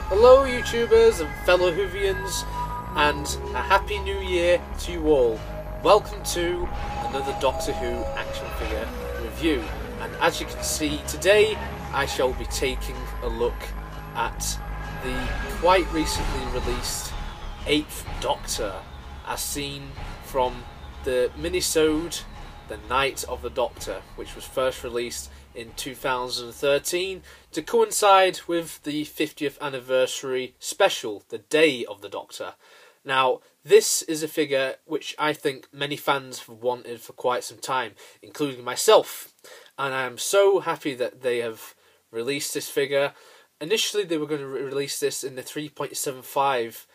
Hello YouTubers and fellow Whovians, and a happy new year to you all. Welcome to another Doctor Who action figure review, and as you can see today I shall be taking a look at the quite recently released 8th Doctor as seen from the minisode The Night of the Doctor, which was first released in 2013 to coincide with the 50th anniversary special, The Day of the Doctor. Now, this is a figure which I think many fans have wanted for quite some time, including myself, and I am so happy that they have released this figure. Initially they were going to release this in the 3.75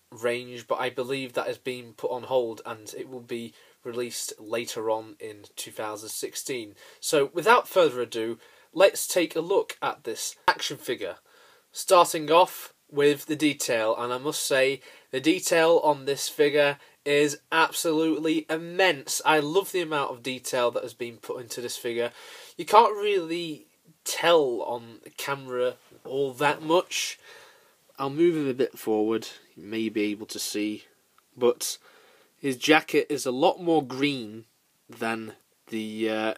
range, but I believe that has been put on hold and it will be released later on in 2016. So without further ado, let's take a look at this action figure, starting off with the detail. And I must say, the detail on this figure is absolutely immense. I love the amount of detail that has been put into this figure. You can't really tell on the camera all that much. I'll move him a bit forward, you may be able to see, but his jacket is a lot more green than the,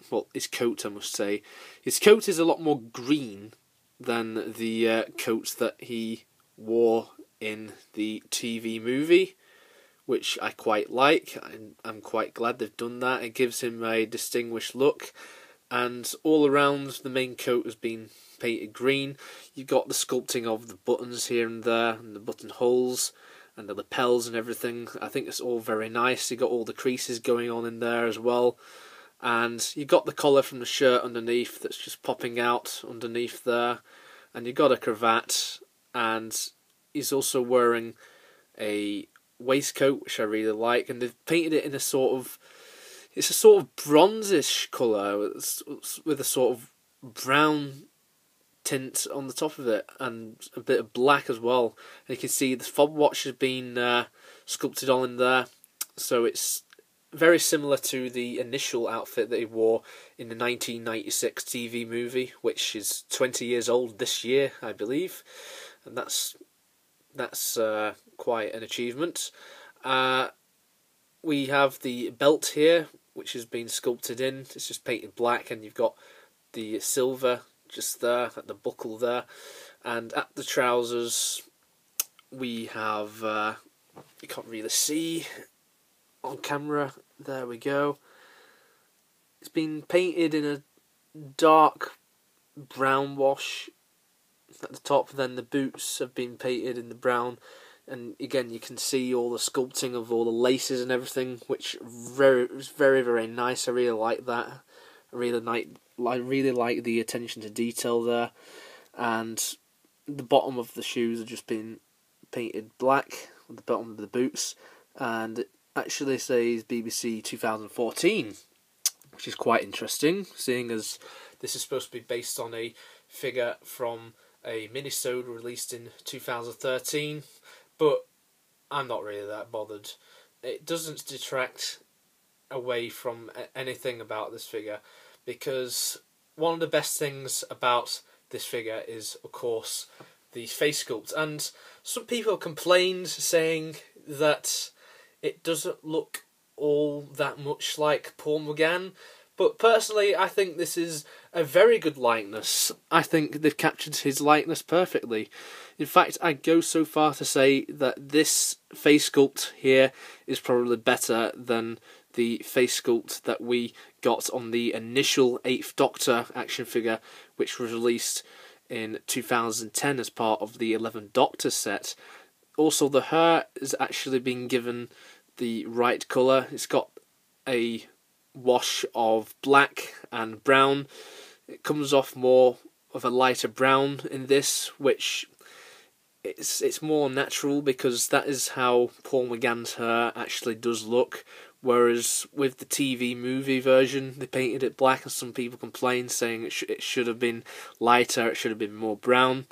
well, his coat, I must say. His coat is a lot more green than the coat that he wore in the TV movie, which I quite like. I'm quite glad they've done that. It gives him a distinguished look, and all around the main coat has been painted green. You've got the sculpting of the buttons here and there, and the buttonholes, and the lapels and everything. I think it's all very nice. You've got all the creases going on in there as well. And you've got the collar from the shirt underneath that's just popping out underneath there. And you've got a cravat. And he's also wearing a waistcoat, which I really like. And they've painted it in a sort of... it's a sort of bronzish colour with a sort of brown tint on the top of it, and a bit of black as well. And you can see the fob watch has been sculpted on in there, so it's very similar to the initial outfit that he wore in the 1996 TV movie, which is 20 years old this year, I believe, and that's quite an achievement. We have the belt here, which has been sculpted in. It's just painted black, and you've got the silver just there at the buckle there. And at the trousers we have, you can't really see on camera, there we go. It's been painted in a dark brown wash at the top, then the boots have been painted in the brown. And again, you can see all the sculpting of all the laces and everything, which was very, very nice. I really like that. I really like the attention to detail there. And the bottom of the shoes have just been painted black on the bottom of the boots. And it actually says BBC 2014, which is quite interesting, seeing as this is supposed to be based on a figure from a minisode released in 2013. But I'm not really that bothered. It doesn't detract away from anything about this figure, because one of the best things about this figure is, of course, the face sculpt. And some people complained, saying that it doesn't look all that much like Paul McGann. But personally, I think this is a very good likeness. I think they've captured his likeness perfectly. In fact, I'd go so far to say that this face sculpt here is probably better than the face sculpt that we got on the initial 8th Doctor action figure, which was released in 2010 as part of the 11th Doctor set. Also, the hair has actually been given the right colour. It's got a wash of black and brown. It comes off more of a lighter brown in this, which it's more natural, because that is how Paul McGann's hair actually does look. Whereas with the TV movie version, they painted it black, and some people complained, saying it should have been lighter, it should have been more brown.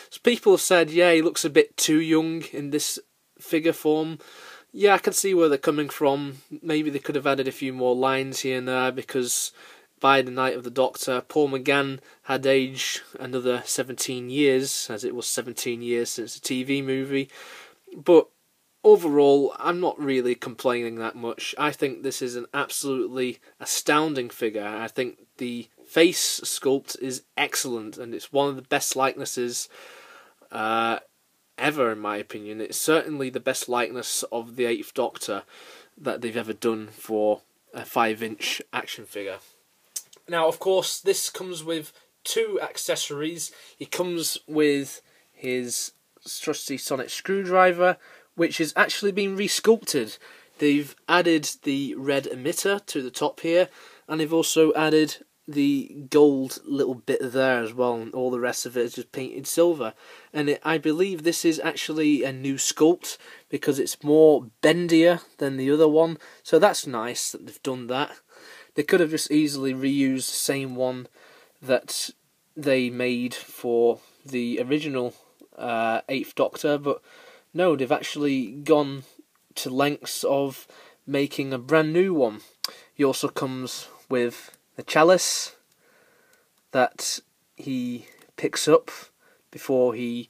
So people have said, yeah, he looks a bit too young in this figure form. Yeah, I can see where they're coming from. Maybe they could have added a few more lines here and there, because by the night of the Doctor. Paul McGann had aged another 17 years, as it was 17 years since the TV movie. But overall, I'm not really complaining that much. I think this is an absolutely astounding figure. I think the face sculpt is excellent, and it's one of the best likenesses ever, in my opinion. It's certainly the best likeness of the 8th Doctor that they've ever done for a 5-inch action figure. Now, of course, this comes with 2 accessories. It comes with his trusty sonic screwdriver, which has actually been resculpted. They've added the red emitter to the top here, and they've also added the gold little bit there as well, and all the rest of it is just painted silver. And I believe this is actually a new sculpt, because it's more bendier than the other one, so that's nice that they've done that. They could have just easily reused the same one that they made for the original 8th Doctor, but no, they've actually gone to lengths of making a brand new one. He also comes with the chalice that he picks up before he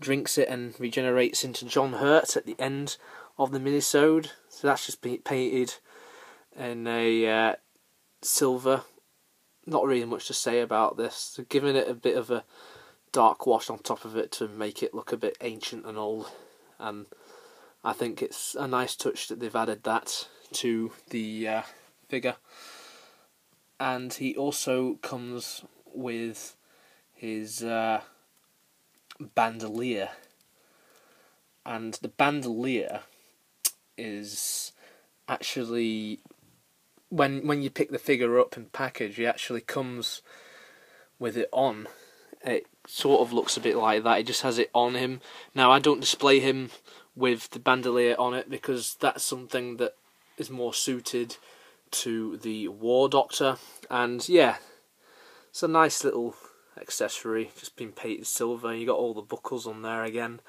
drinks it and regenerates into John Hurt at the end of the minisode. So that's just been painted in a silver. Not really much to say about this. They're giving it a bit of a dark wash on top of it to make it look a bit ancient and old, and I think it's a nice touch that they've added that to the figure. And he also comes with his Bandolier, and the Bandolier is actually, when you pick the figure up and package, he actually comes with it on. It sort of looks a bit like that. He just has it on him. Now, I don't display him with the Bandolier on it, because that's something that is more suited to the War Doctor. And yeah, it's a nice little accessory, just been painted silver. You got all the buckles on there again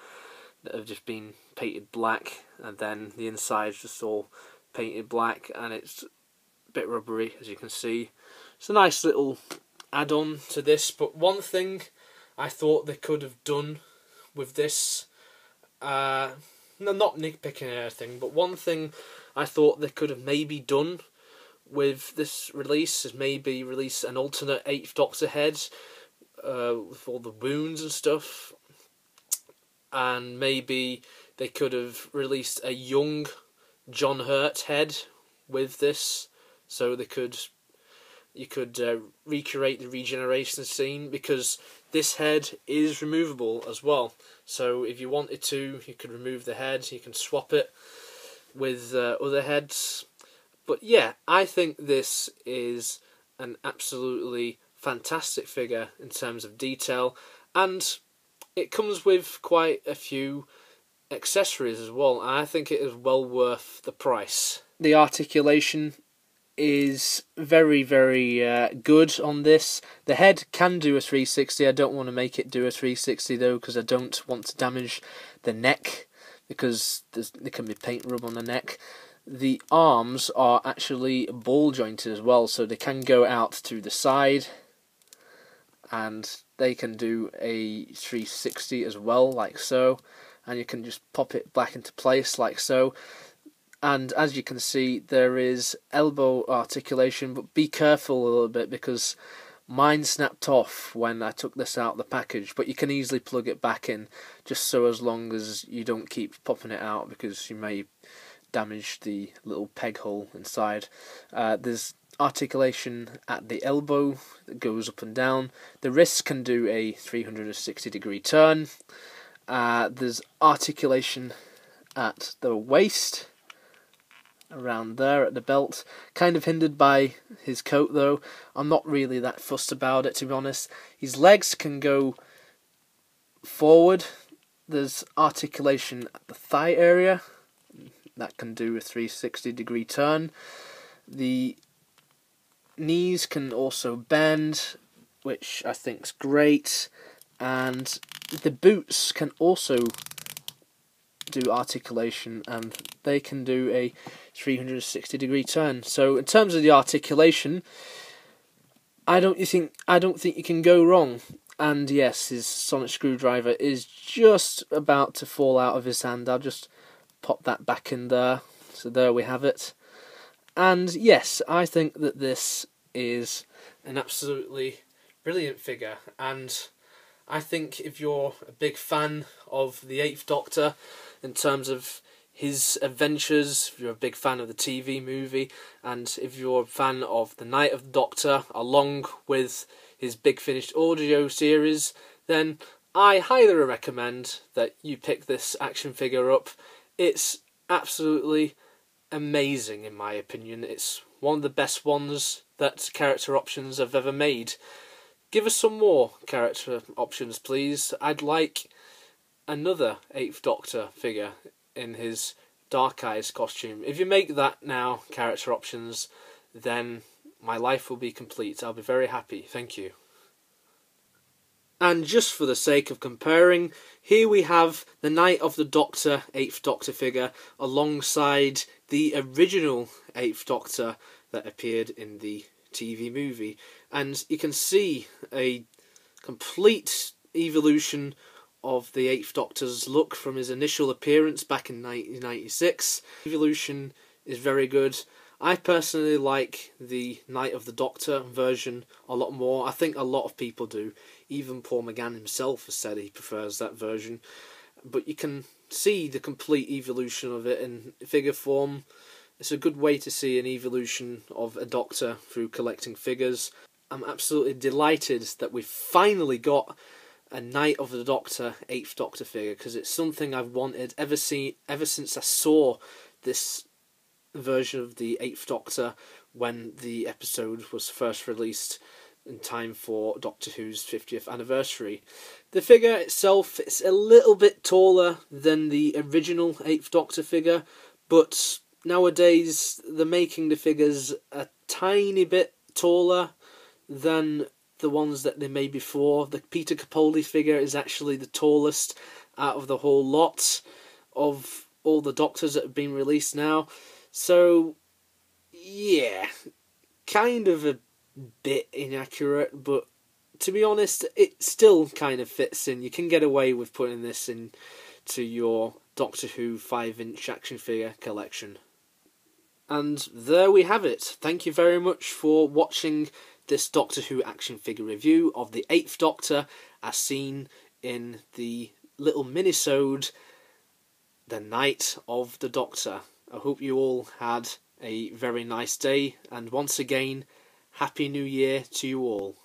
that have just been painted black, and then the inside's just all painted black, and it's a bit rubbery, as you can see. It's a nice little add-on to this. But one thing I thought they could have done with this, no, not nitpicking or anything, but one thing I thought they could have maybe done with this release is maybe release an alternate 8th Doctor head with all the wounds and stuff, and maybe they could have released a young John Hurt head with this, so you could recreate the regeneration scene, because this head is removable as well. So if you wanted to, you could remove the head, you can swap it with other heads. But yeah, I think this is an absolutely fantastic figure in terms of detail, and it comes with quite a few accessories as well, and I think it is well worth the price. The articulation is very, very good on this. The head can do a 360. I don't want to make it do a 360 though, because I don't want to damage the neck, because there can be paint rub on the neck. The arms are actually ball jointed as well, so they can go out to the side, and they can do a 360 as well, like so, and you can just pop it back into place like so. And as you can see, there is elbow articulation, but be careful a little bit, because mine snapped off when I took this out of the package, but you can easily plug it back in, just so as long as you don't keep popping it out, because you may damage the little peg hole inside. There's articulation at the elbow that goes up and down. The wrist can do a 360 degree turn. There's articulation at the waist, around there at the belt, kind of hindered by his coat though. I'm not really that fussed about it, to be honest. His legs can go forward. There's articulation at the thigh area that can do a 360 degree turn. The knees can also bend, which I think is great, and the boots can also do articulation, and they can do a 360 degree turn. So in terms of the articulation, I don't think you can go wrong. And yes, his sonic screwdriver is just about to fall out of his hand. I'll just pop that back in there. So there we have it. And yes, I think that this is an absolutely brilliant figure. And I think if you're a big fan of the Eighth Doctor in terms of his adventures, if you're a big fan of the TV movie, and if you're a fan of The Night of the Doctor, along with his Big Finished audio series, then I highly recommend that you pick this action figure up. It's absolutely amazing in my opinion. It's one of the best ones that Character Options have ever made. Give us some more character options, please. I'd like another Eighth Doctor figure in his Dark Eyes costume. If you make that now, Character Options, then my life will be complete. I'll be very happy. Thank you. And just for the sake of comparing, here we have the Night of the Doctor Eighth Doctor figure alongside the original Eighth Doctor that appeared in the TV movie. And you can see a complete evolution of the Eighth Doctor's look from his initial appearance back in 1996. Evolution is very good. I personally like the Night of the Doctor version a lot more. I think a lot of people do. Even Paul McGann himself has said he prefers that version. But you can see the complete evolution of it in figure form. It's a good way to see an evolution of a Doctor through collecting figures. I'm absolutely delighted that we've finally got a Night of the Doctor Eighth Doctor figure, because it's something I've wanted ever since I saw this version of the Eighth Doctor when the episode was first released in time for Doctor Who's 50th anniversary. The figure itself is a little bit taller than the original Eighth Doctor figure, but nowadays they're making the figures a tiny bit taller than the ones that they made before. The Peter Capaldi figure is actually the tallest out of the whole lot of all the Doctors that have been released now. So, yeah, kind of a bit inaccurate, but to be honest, it still kind of fits in. You can get away with putting this into your Doctor Who 5-inch action figure collection. And there we have it. Thank you very much for watching this Doctor Who action figure review of the Eighth Doctor as seen in the little minisode, The Night of the Doctor. I hope you all had a very nice day, and once again, Happy New Year to you all.